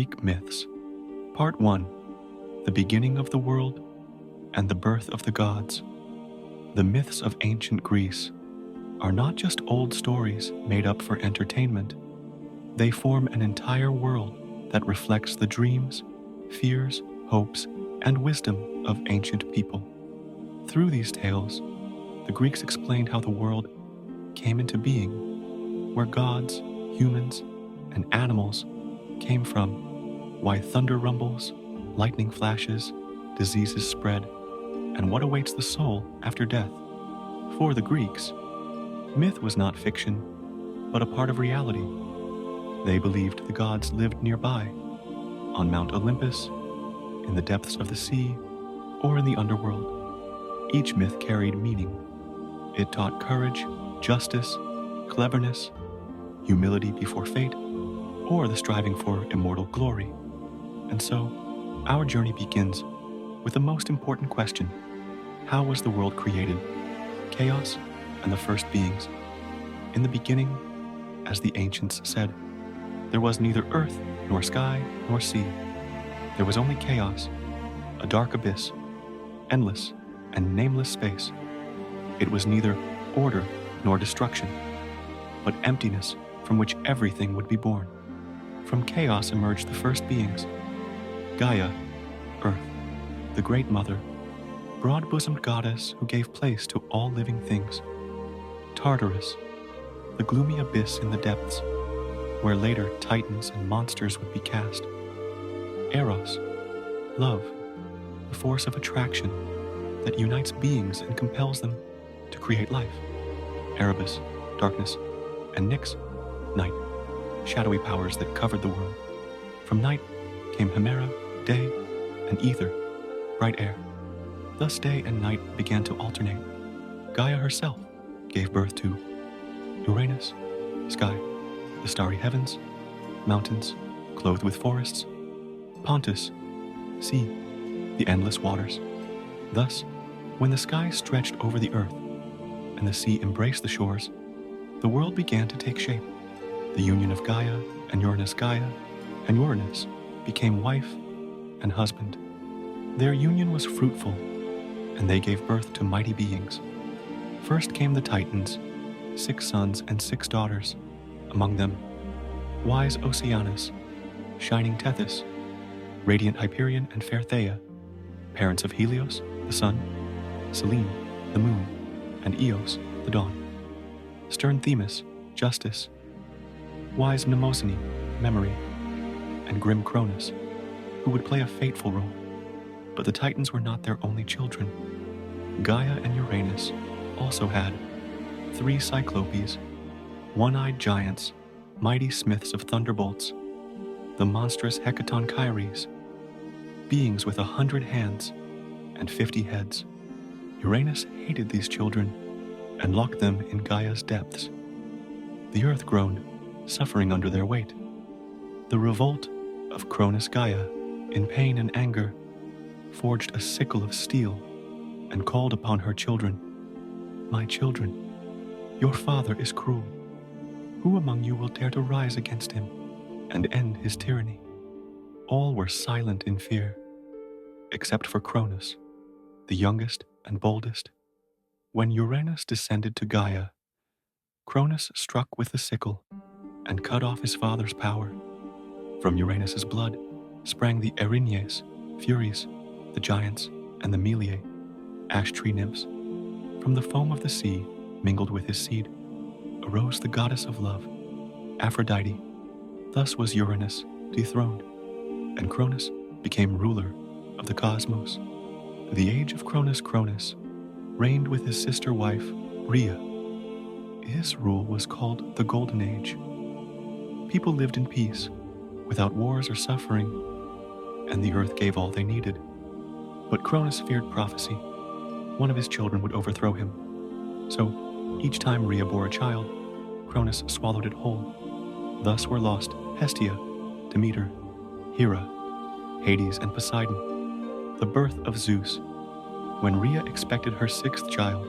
Greek Myths. Part 1. The Beginning of the World and the Birth of the Gods. The myths of ancient Greece are not just old stories made up for entertainment. They form an entire world that reflects the dreams, fears, hopes, and wisdom of ancient people. Through these tales, the Greeks explained how the world came into being, where gods, humans, and animals came from, why thunder rumbles, lightning flashes, diseases spread, and what awaits the soul after death. For the Greeks, myth was not fiction, but a part of reality. They believed the gods lived nearby, on Mount Olympus, in the depths of the sea, or in the underworld. Each myth carried meaning. It taught courage, justice, cleverness, humility before fate, or the striving for immortal glory. And so, our journey begins with the most important question: how was the world created? Chaos and the first beings. In the beginning, as the ancients said, there was neither earth, nor sky, nor sea. There was only chaos, a dark abyss, endless and nameless space. It was neither order nor destruction, but emptiness from which everything would be born. From chaos emerged the first beings: Gaia, Earth, the Great Mother, broad-bosomed goddess who gave place to all living things; Tartarus, the gloomy abyss in the depths, where later titans and monsters would be cast; Eros, love, the force of attraction that unites beings and compels them to create life; Erebus, darkness; and Nyx, night, shadowy powers that covered the world. From night came Hemera, day, and ether, bright air. Thus day and night began to alternate. Gaia herself gave birth to Uranus, sky, the starry heavens; mountains, clothed with forests; Pontus, sea, the endless waters. Thus, when the sky stretched over the earth and the sea embraced the shores, the world began to take shape. The union of Gaia and Gaia and Uranus became wife and husband. Their union was fruitful, and they gave birth to mighty beings. First came the Titans, 6 sons and 6 daughters, among them wise Oceanus, shining Tethys, radiant Hyperion and fair Theia, parents of Helios, the sun; Selene, the moon; and Eos, the dawn; stern Themis, justice; wise Mnemosyne, memory; and grim Cronus, who would play a fateful role. But the Titans were not their only children. Gaia and Uranus also had 3 Cyclopes, one-eyed giants, mighty smiths of thunderbolts; the monstrous Hecatonchires, beings with 100 hands and 50 heads. Uranus hated these children and locked them in Gaia's depths. The earth groaned, suffering under their weight. The revolt of Cronus Gaia, in pain and anger, forged a sickle of steel and called upon her children: "My children, your father is cruel. Who among you will dare to rise against him and end his tyranny?" All were silent in fear, except for Cronus, the youngest and boldest. When Uranus descended to Gaia, Cronus struck with the sickle and cut off his father's power. From Uranus's blood sprang the Erinyes, Furies, the giants, and the Meliae, ash tree nymphs. From the foam of the sea, mingled with his seed, arose the goddess of love, Aphrodite. Thus was Uranus dethroned, and Cronus became ruler of the cosmos. The age of Cronus reigned with his sister wife, Rhea. His rule was called the Golden Age. People lived in peace, without wars or suffering, and the earth gave all they needed. But Cronus feared prophecy. One of his children would overthrow him. So, each time Rhea bore a child, Cronus swallowed it whole. Thus were lost Hestia, Demeter, Hera, Hades, and Poseidon, the birth of Zeus. When Rhea expected her 6th child,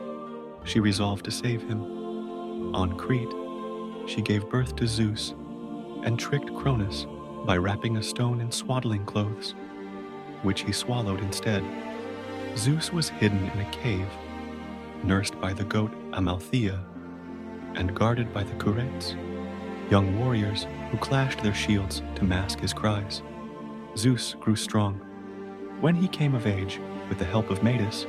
she resolved to save him. On Crete, she gave birth to Zeus and tricked Cronus by wrapping a stone in swaddling clothes, which he swallowed instead. Zeus was hidden in a cave, nursed by the goat Amalthea and guarded by the Curetes, young warriors who clashed their shields to mask his cries. Zeus grew strong. When he came of age, with the help of Metis,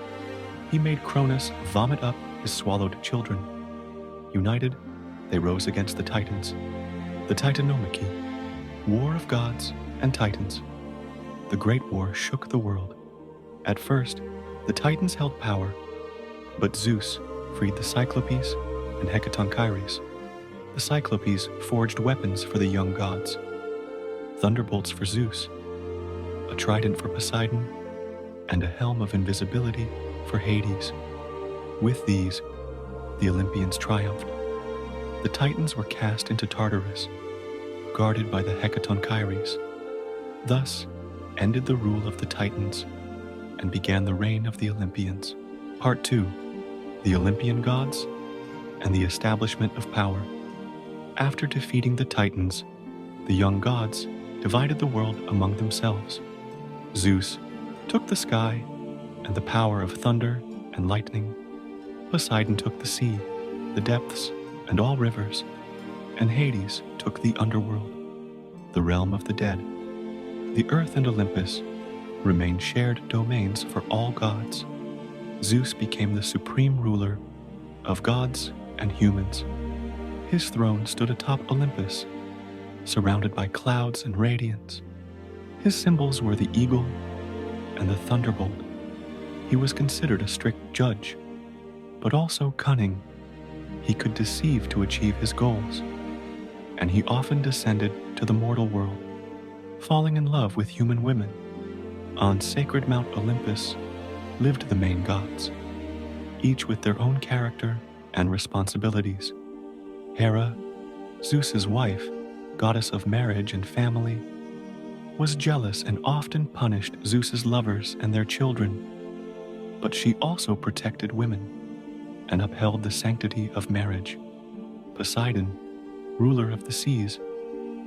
he made Cronus vomit up his swallowed children. United, they rose against the Titans, the Titanomachy, war of gods and Titans. The Great War shook the world. At first, the Titans held power, but Zeus freed the Cyclopes and Hecatonchires. The Cyclopes forged weapons for the young gods, thunderbolts for Zeus, a trident for Poseidon, and a helm of invisibility for Hades. With these, the Olympians triumphed. The Titans were cast into Tartarus, guarded by the Hecatonchires. Thus ended the rule of the Titans and began the reign of the Olympians. Part 2. The Olympian Gods and the Establishment of Power. After defeating the Titans, the young gods divided the world among themselves. Zeus took the sky and the power of thunder and lightning. Poseidon took the sea, the depths, and all rivers, and Hades took the underworld, the realm of the dead. The earth and Olympus remained shared domains for all gods. Zeus became the supreme ruler of gods and humans. His throne stood atop Olympus, surrounded by clouds and radiance. His symbols were the eagle and the thunderbolt. He was considered a strict judge, but also cunning. He could deceive to achieve his goals, and he often descended to the mortal world, falling in love with human women. On sacred Mount Olympus lived the main gods, each with their own character and responsibilities. Hera, Zeus's wife, goddess of marriage and family, was jealous and often punished Zeus's lovers and their children, but she also protected women and upheld the sanctity of marriage. Poseidon, ruler of the seas,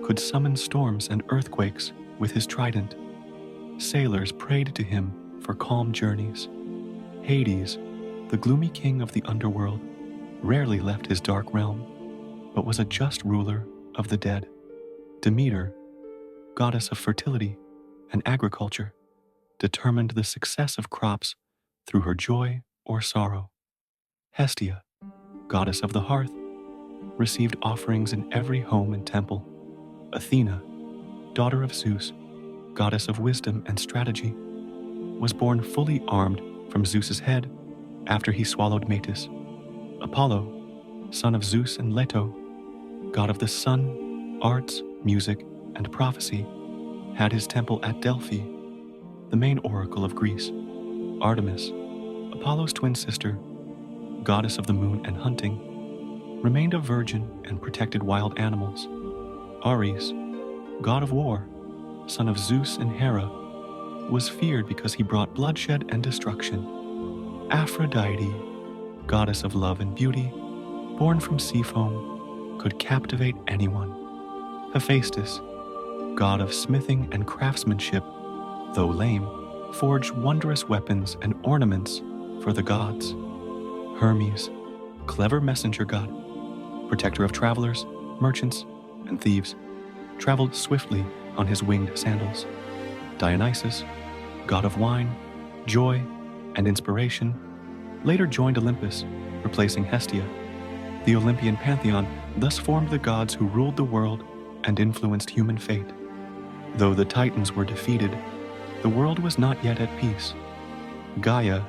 could summon storms and earthquakes with his trident. Sailors prayed to him for calm journeys. Hades, the gloomy king of the underworld, rarely left his dark realm, but was a just ruler of the dead. Demeter, goddess of fertility and agriculture, determined the success of crops through her joy or sorrow. Hestia, goddess of the hearth, received offerings in every home and temple. Athena, daughter of Zeus, goddess of wisdom and strategy, was born fully armed from Zeus's head after he swallowed Metis. Apollo, son of Zeus and Leto, god of the sun, arts, music, and prophecy, had his temple at Delphi, the main oracle of Greece. Artemis, Apollo's twin sister, goddess of the moon and hunting, remained a virgin and protected wild animals. Ares, god of war, son of Zeus and Hera, was feared because he brought bloodshed and destruction. Aphrodite, goddess of love and beauty, born from sea foam, could captivate anyone. Hephaestus, god of smithing and craftsmanship, though lame, forged wondrous weapons and ornaments for the gods. Hermes, clever messenger god, protector of travelers, merchants, and thieves, traveled swiftly on his winged sandals. Dionysus, god of wine, joy, and inspiration, later joined Olympus, replacing Hestia. The Olympian pantheon thus formed the gods who ruled the world and influenced human fate. Though the Titans were defeated, the world was not yet at peace. Gaia,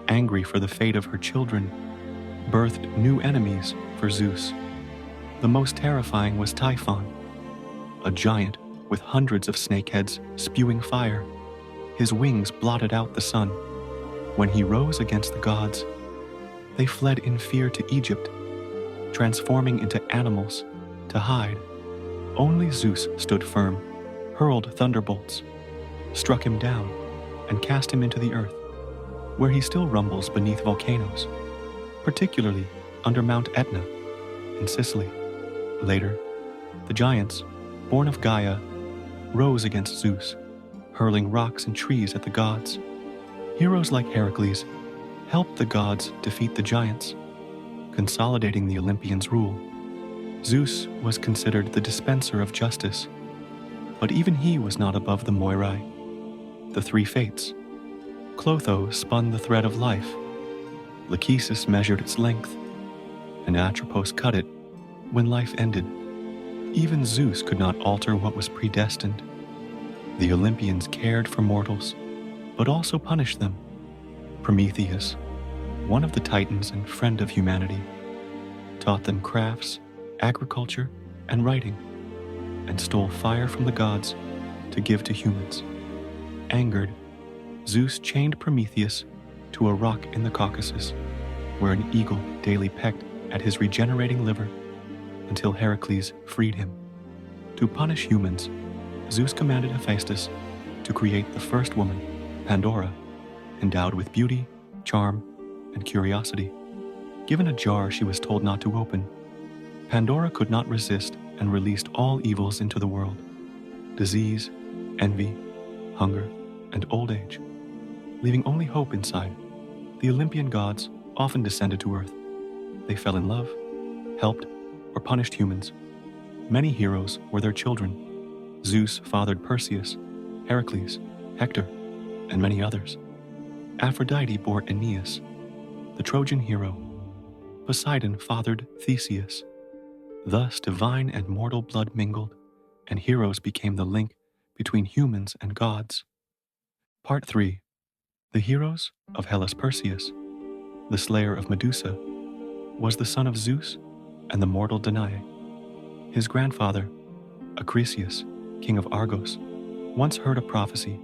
angry for the fate of her children, birthed new enemies for Zeus. The most terrifying was Typhon, a giant with hundreds of snakeheads spewing fire. His wings blotted out the sun. When he rose against the gods, they fled in fear to Egypt, transforming into animals to hide. Only Zeus stood firm, hurled thunderbolts, struck him down, and cast him into the earth, where he still rumbles beneath volcanoes, particularly under Mount Etna in Sicily. Later, the giants, born of Gaia, rose against Zeus, hurling rocks and trees at the gods. Heroes like Heracles helped the gods defeat the giants, consolidating the Olympians' rule. Zeus was considered the dispenser of justice, but even he was not above the Moirai, the three fates. Clotho spun the thread of life, Lachesis measured its length, and Atropos cut it when life ended. Even Zeus could not alter what was predestined. The Olympians cared for mortals, but also punished them. Prometheus, one of the Titans and friend of humanity, taught them crafts, agriculture, and writing, and stole fire from the gods to give to humans. Angered, Zeus chained Prometheus to a rock in the Caucasus, where an eagle daily pecked at his regenerating liver until Heracles freed him. To punish humans, Zeus commanded Hephaestus to create the first woman, Pandora, endowed with beauty, charm, and curiosity. Given a jar she was told not to open, Pandora could not resist and released all evils into the world: disease, envy, hunger, and old age. Leaving only hope inside, the Olympian gods often descended to earth. They fell in love, helped, or punished humans. Many heroes were their children. Zeus fathered Perseus, Heracles, Hector, and many others. Aphrodite bore Aeneas, the Trojan hero. Poseidon fathered Theseus. Thus divine and mortal blood mingled, and heroes became the link between humans and gods. Part 3. The heroes of Hellas. Perseus, the slayer of Medusa, was the son of Zeus and the mortal Danae. His grandfather, Acrisius, king of Argos, once heard a prophecy: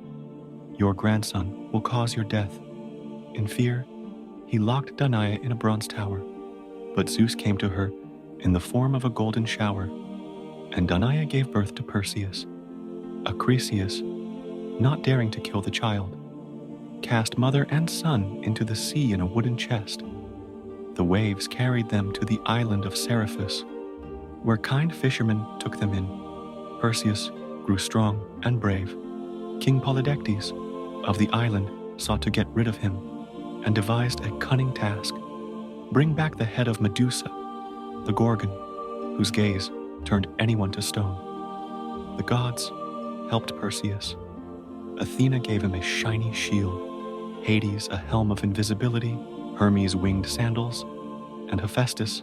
"Your grandson will cause your death." In fear, he locked Danae in a bronze tower, but Zeus came to her in the form of a golden shower, and Danae gave birth to Perseus. Acrisius, not daring to kill the child, cast mother and son into the sea in a wooden chest. The waves carried them to the island of Seriphus, where kind fishermen took them in. Perseus grew strong and brave. King Polydectes of the island sought to get rid of him and devised a cunning task: bring back the head of Medusa, the Gorgon, whose gaze turned anyone to stone. The gods helped Perseus. Athena gave him a shiny shield, Hades a helm of invisibility, Hermes winged sandals, and Hephaestus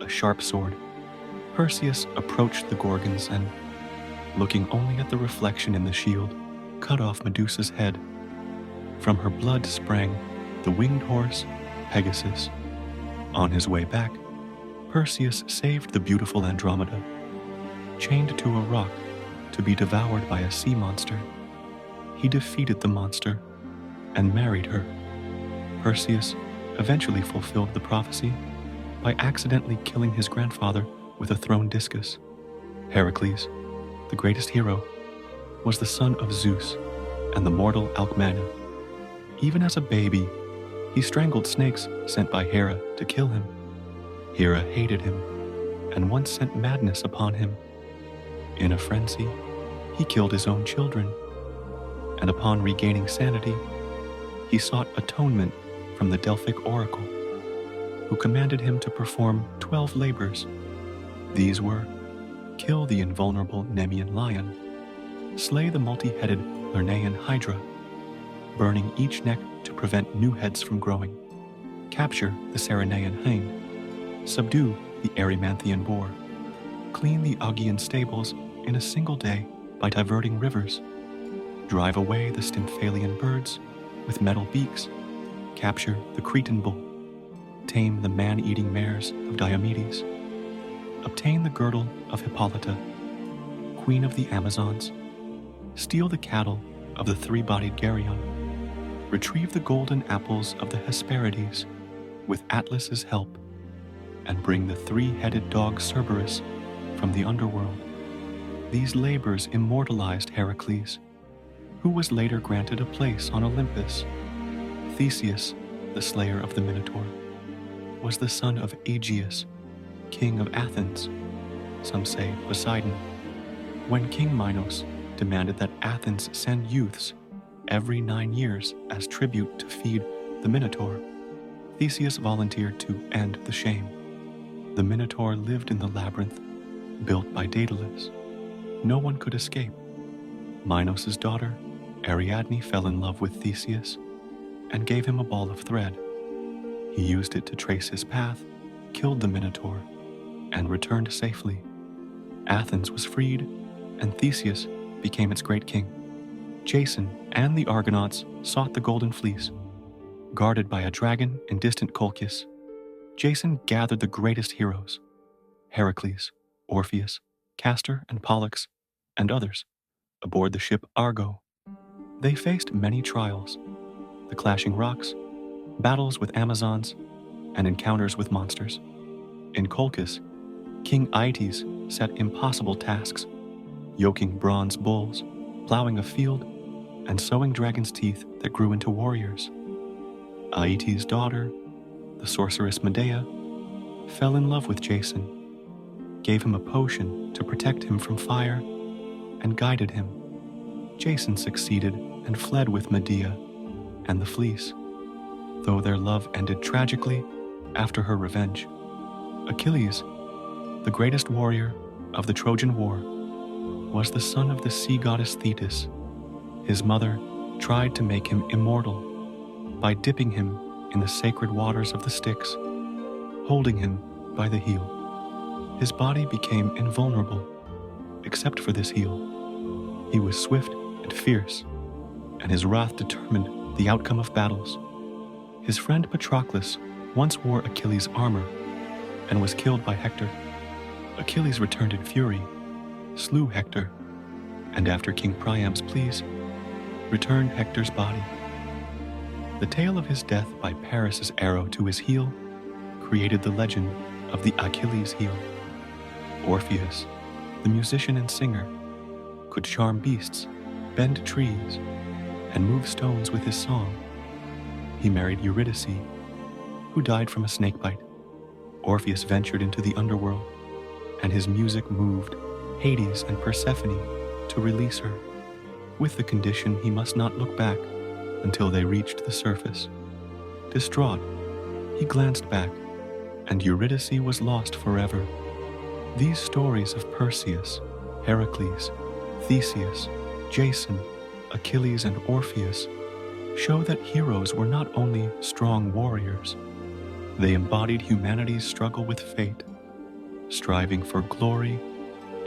a sharp sword. Perseus approached the Gorgons and, looking only at the reflection in the shield, cut off Medusa's head. From her blood sprang the winged horse, Pegasus. On his way back, Perseus saved the beautiful Andromeda. Chained to a rock to be devoured by a sea monster, he defeated the monster and married her. Perseus eventually fulfilled the prophecy by accidentally killing his grandfather with a thrown discus. Heracles, the greatest hero, was the son of Zeus and the mortal Alcmena. Even as a baby, he strangled snakes sent by Hera to kill him. Hera hated him and once sent madness upon him. In a frenzy, he killed his own children, and upon regaining sanity, he sought atonement from the Delphic oracle, who commanded him to perform 12 labors. These were: kill the invulnerable Nemean lion, slay the multi-headed Lernaean hydra, burning each neck to prevent new heads from growing, capture the Ceryneian hind, subdue the Erymanthian boar, clean the Augean stables in a single day by diverting rivers, drive away the Stymphalian birds with metal beaks, capture the Cretan bull, tame the man-eating mares of Diomedes, obtain the girdle of Hippolyta, queen of the Amazons, steal the cattle of the three-bodied Geryon, retrieve the golden apples of the Hesperides with Atlas's help, and bring the three-headed dog Cerberus from the underworld. These labors immortalized Heracles, who was later granted a place on Olympus. Theseus, the slayer of the Minotaur, was the son of Aegeus, king of Athens, some say Poseidon. When King Minos demanded that Athens send youths every 9 years as tribute to feed the Minotaur. Theseus volunteered to end the shame. The Minotaur lived in the labyrinth built by Daedalus. No one could escape. Minos' daughter, Ariadne, fell in love with Theseus and gave him a ball of thread. He used it to trace his path, killed the Minotaur, and returned safely. Athens was freed, and Theseus became its great king. Jason and the Argonauts sought the Golden Fleece. Guarded by a dragon in distant Colchis, Jason gathered the greatest heroes: Heracles, Orpheus, Castor and Pollux, and others, aboard the ship Argo. They faced many trials: the clashing rocks, battles with Amazons, and encounters with monsters. In Colchis, King Aeetes set impossible tasks: yoking bronze bulls, plowing a field, and sowing dragon's teeth that grew into warriors. Aeetes' daughter, the sorceress Medea, fell in love with Jason, gave him a potion to protect him from fire, and guided him. Jason succeeded and fled with Medea and the fleece, though their love ended tragically after her revenge. Achilles, the greatest warrior of the Trojan War, was the son of the sea goddess Thetis. His mother tried to make him immortal by dipping him in the sacred waters of the Styx, holding him by the heel. His body became invulnerable, except for this heel. He was swift and fierce, and his wrath determined the outcome of battles. His friend Patroclus once wore Achilles' armor and was killed by Hector. Achilles returned in fury, slew Hector, and after King Priam's pleas, returned Hector's body. The tale of his death by Paris' arrow to his heel created the legend of the Achilles heel. Orpheus, the musician and singer, could charm beasts, bend trees, and move stones with his song. He married Eurydice, who died from a snakebite. Orpheus ventured into the underworld, and his music moved Hades and Persephone to release her, with the condition he must not look back until they reached the surface. Distraught, he glanced back, and Eurydice was lost forever. These stories of Perseus, Heracles, Theseus, Jason, Achilles, and Orpheus show that heroes were not only strong warriors, they embodied humanity's struggle with fate, striving for glory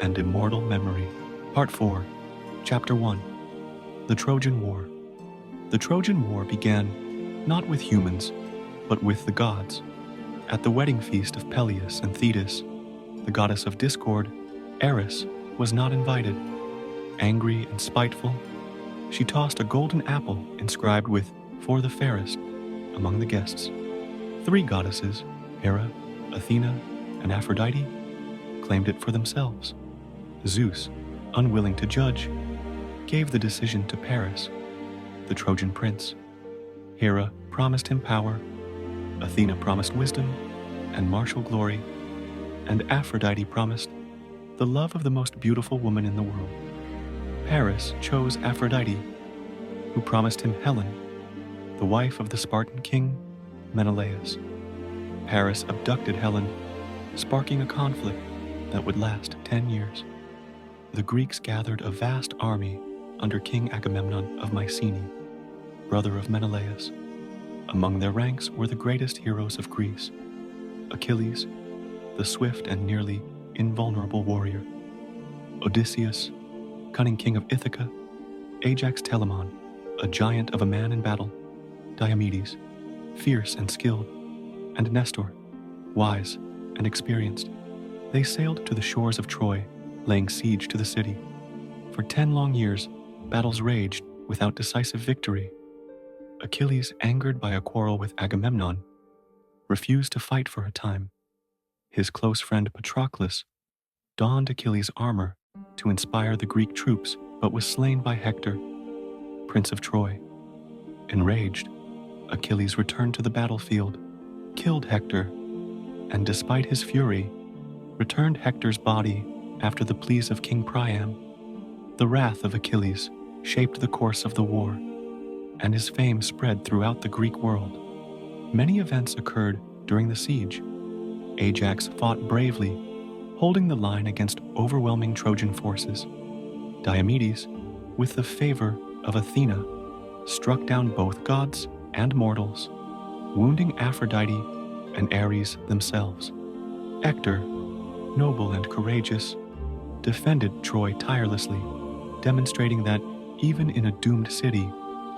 and immortal memory. Part 4, Chapter 1, The Trojan War. The Trojan War began not with humans, but with the gods. At the wedding feast of Peleus and Thetis, the goddess of discord, Eris, was not invited. Angry and spiteful, she tossed a golden apple inscribed with "For the fairest" among the guests. 3 goddesses, Hera, Athena, and Aphrodite, claimed it for themselves. Zeus, unwilling to judge, gave the decision to Paris, the Trojan prince. Hera promised him power, Athena promised wisdom and martial glory, and Aphrodite promised the love of the most beautiful woman in the world. Paris chose Aphrodite, who promised him Helen, the wife of the Spartan king Menelaus. Paris abducted Helen, sparking a conflict that would last 10 years. The Greeks gathered a vast army under King Agamemnon of Mycenae, brother of Menelaus. Among their ranks were the greatest heroes of Greece: Achilles, the swift and nearly invulnerable warrior; Odysseus, cunning king of Ithaca; Ajax Telamon, a giant of a man in battle; Diomedes, fierce and skilled; and Nestor, wise and experienced. They sailed to the shores of Troy, laying siege to the city. For 10 long years, battles raged without decisive victory. Achilles, angered by a quarrel with Agamemnon, refused to fight for a time. His close friend Patroclus donned Achilles' armor to inspire the Greek troops, but was slain by Hector, prince of Troy. Enraged, Achilles returned to the battlefield, killed Hector, and despite his fury, returned Hector's body after the pleas of King Priam. The wrath of Achilles shaped the course of the war, and his fame spread throughout the Greek world. Many events occurred during the siege. Ajax fought bravely, holding the line against overwhelming Trojan forces. Diomedes, with the favor of Athena, struck down both gods and mortals, wounding Aphrodite and Ares themselves. Hector, noble and courageous, defended Troy tirelessly, demonstrating that even in a doomed city,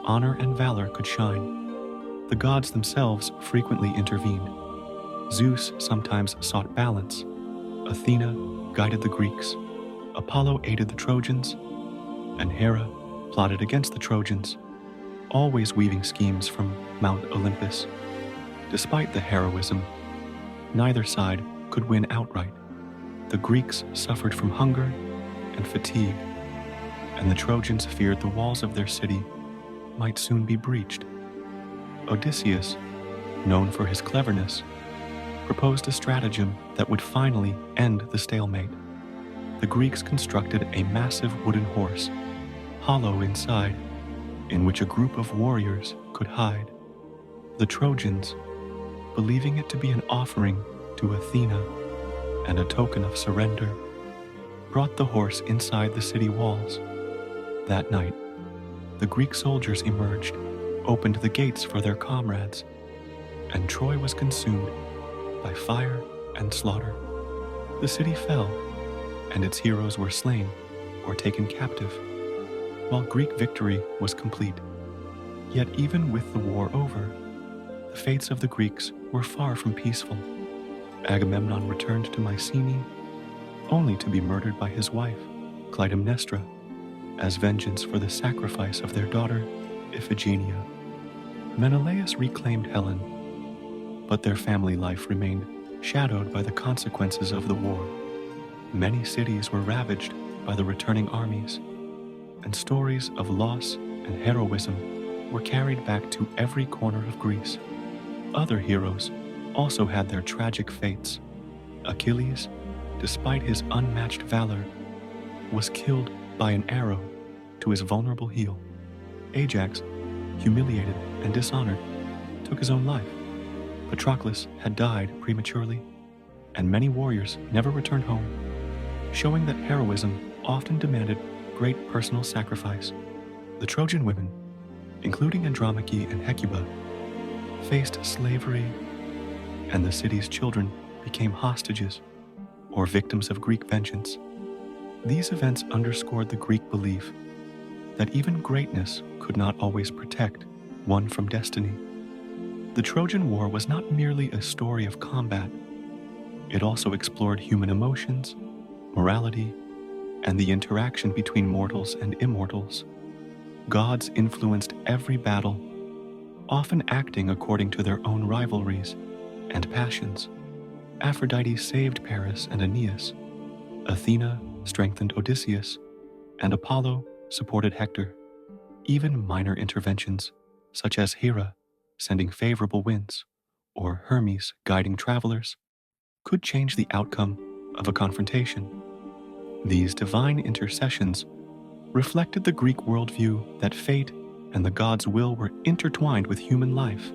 honor and valor could shine. The gods themselves frequently intervened. Zeus sometimes sought balance. Athena guided the Greeks. Apollo aided the Trojans, and Hera plotted against the Trojans, always weaving schemes from Mount Olympus. Despite the heroism, neither side could win outright. The Greeks suffered from hunger and fatigue, and the Trojans feared the walls of their city might soon be breached. Odysseus, known for his cleverness, proposed a stratagem that would finally end the stalemate. The Greeks constructed a massive wooden horse, hollow inside, in which a group of warriors could hide. The Trojans, believing it to be an offering to Athena and a token of surrender, brought the horse inside the city walls. That night, the Greek soldiers emerged, opened the gates for their comrades, and Troy was consumed by fire and slaughter. The city fell, and its heroes were slain or taken captive, while Greek victory was complete. Yet even with the war over, the fates of the Greeks were far from peaceful. Agamemnon returned to Mycenae, only to be murdered by his wife, Clytemnestra, as vengeance for the sacrifice of their daughter, Iphigenia. Menelaus reclaimed Helen, but their family life remained shadowed by the consequences of the war. Many cities were ravaged by the returning armies, and stories of loss and heroism were carried back to every corner of Greece. Other heroes also had their tragic fates. Achilles, despite his unmatched valor, was killed by an arrow to his vulnerable heel. Ajax, humiliated and dishonored, took his own life. Patroclus had died prematurely, and many warriors never returned home, showing that heroism often demanded great personal sacrifice. The Trojan women, including Andromache and Hecuba, faced slavery, and the city's children became hostages or victims of Greek vengeance. These events underscored the Greek belief that even greatness could not always protect one from destiny. The Trojan War was not merely a story of combat. It also explored human emotions, morality, and the interaction between mortals and immortals. Gods influenced every battle, often acting according to their own rivalries and passions. Aphrodite saved Paris and Aeneas. Athena strengthened Odysseus, and Apollo supported Hector. Even minor interventions, such as Hera sending favorable winds or Hermes guiding travelers, could change the outcome of a confrontation. These divine intercessions reflected the Greek worldview that fate and the gods' will were intertwined with human life.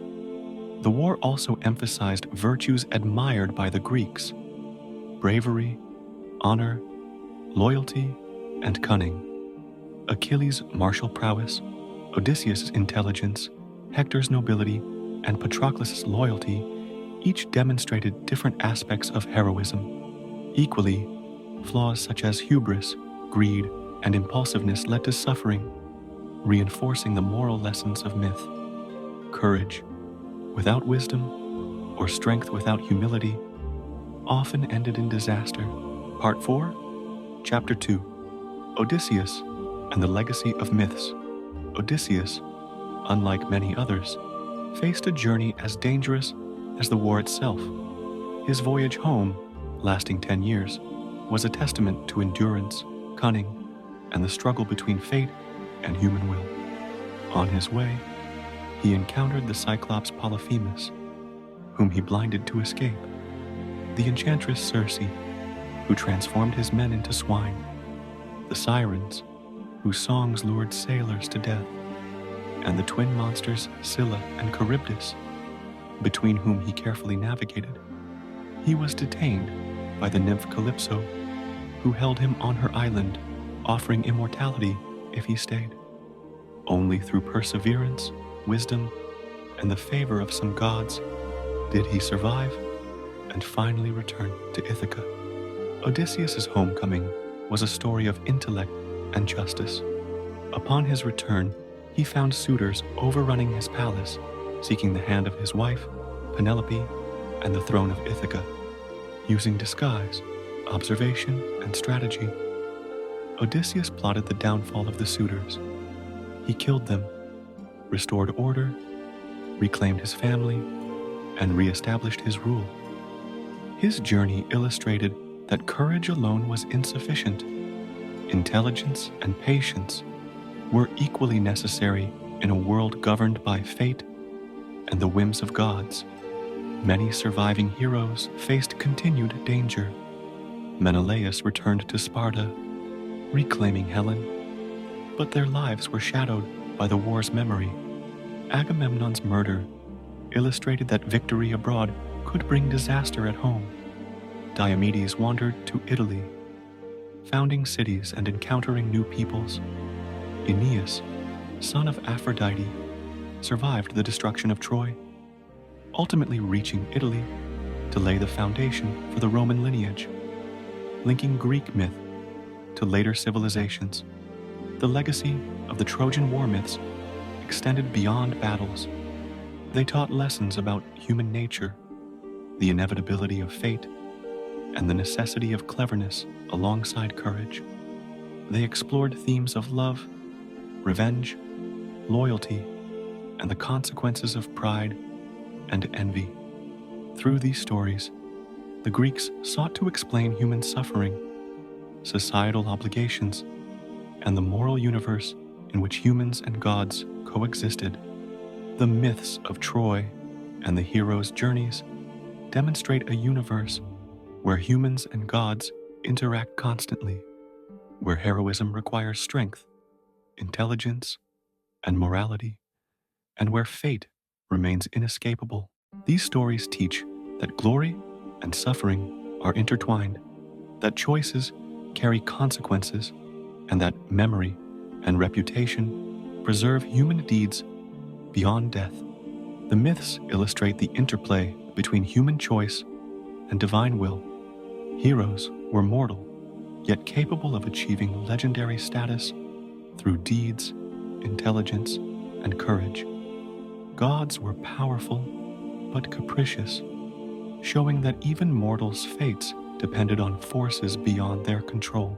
The war also emphasized virtues admired by the Greeks: bravery, honor, loyalty, and cunning. Achilles' martial prowess, Odysseus' intelligence, Hector's nobility, and Patroclus' loyalty each demonstrated different aspects of heroism. Equally, flaws such as hubris, greed, and impulsiveness led to suffering, reinforcing the moral lessons of myth. Courage without wisdom, or strength without humility, often ended in disaster. Part 4, Chapter 2, Odysseus and the Legacy of Myths. Odysseus, unlike many others, faced a journey as dangerous as the war itself. His voyage home, lasting 10 years, was a testament to endurance, cunning, and the struggle between fate and human will. On his way, he encountered the Cyclops Polyphemus, whom he blinded to escape, the enchantress Circe, who transformed his men into swine, the sirens, whose songs lured sailors to death, and the twin monsters Scylla and Charybdis, between whom he carefully navigated. He was detained by the nymph Calypso, who held him on her island, offering immortality if he stayed. Only through perseverance, wisdom, and the favor of some gods did he survive and finally return to Ithaca. Odysseus's homecoming was a story of intellect and justice. Upon his return, he found suitors overrunning his palace, seeking the hand of his wife, Penelope, and the throne of Ithaca. Using disguise, observation, and strategy, Odysseus plotted the downfall of the suitors. He killed them, restored order, reclaimed his family, and re-established his rule. His journey illustrated that courage alone was insufficient. Intelligence and patience were equally necessary in a world governed by fate and the whims of gods. Many surviving heroes faced continued danger. Menelaus returned to Sparta, reclaiming Helen, but their lives were shadowed by the war's memory. Agamemnon's murder illustrated that victory abroad could bring disaster at home. Diomedes wandered to Italy, founding cities and encountering new peoples. Aeneas, son of Aphrodite, survived the destruction of Troy, ultimately reaching Italy to lay the foundation for the Roman lineage. Linking Greek myth to later civilizations, the legacy of the Trojan war myths extended beyond battles. They taught lessons about human nature, the inevitability of fate, and the necessity of cleverness alongside courage. They explored themes of love, revenge, loyalty, and the consequences of pride and envy. Through these stories, the Greeks sought to explain human suffering, societal obligations, and the moral universe in which humans and gods coexisted. The myths of Troy and the heroes' journeys demonstrate a universe where humans and gods interact constantly, where heroism requires strength, intelligence, and morality, and where fate remains inescapable. These stories teach that glory and suffering are intertwined, that choices carry consequences, and that memory and reputation preserve human deeds beyond death. The myths illustrate the interplay between human choice and divine will. Heroes were mortal, yet capable of achieving legendary status through deeds, intelligence, and courage. Gods were powerful but capricious, showing that even mortals' fates depended on forces beyond their control.